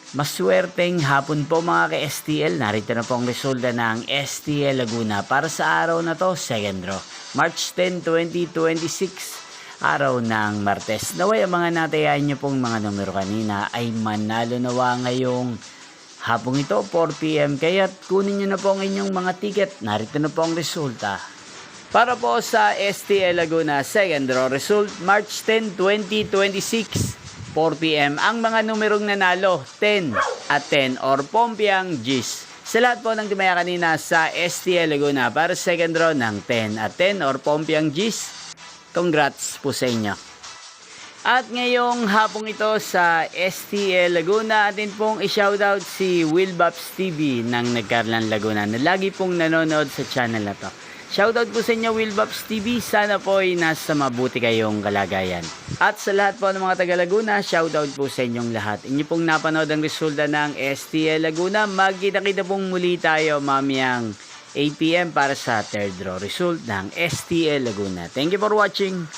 Maswerteng hapon po mga ka-STL. Narito na po ang resulta ng STL Laguna para sa araw na to, second draw. March 10, 2026, araw ng Martes. Naway ang mga natayahan nyo pong mga numero kanina ay manalo nawa ngayong hapong ito, 4 PM. Kaya kunin nyo na po ang inyong mga ticket. Narito na po ang resulta. Para po sa STL Laguna, second draw result, March 10, 2026. 4 PM. Ang mga numerong nanalo, 10 at 10 or Pompiang Gis. Sa lahat po ng tumaya kanina sa STL Laguna para sa second draw ng 10 at 10 or Pompiang Gis, congrats po sa inyo. At ngayong hapong ito sa STL Laguna, atin pong i-shoutout si Wilbaps TV ng Nagkarlan Laguna na lagi pong nanonood sa channel na to. Shoutout po sa inyo Wilbaps TV, sana po ay nasa mabuti kayong kalagayan. At sa lahat po ng mga taga Laguna, shoutout po sa inyong lahat. Inyo pong napanood ang resulta ng STL Laguna. Magkita-kita pong muli tayo mamayang 8 PM para sa third draw result ng STL Laguna. Thank you for watching.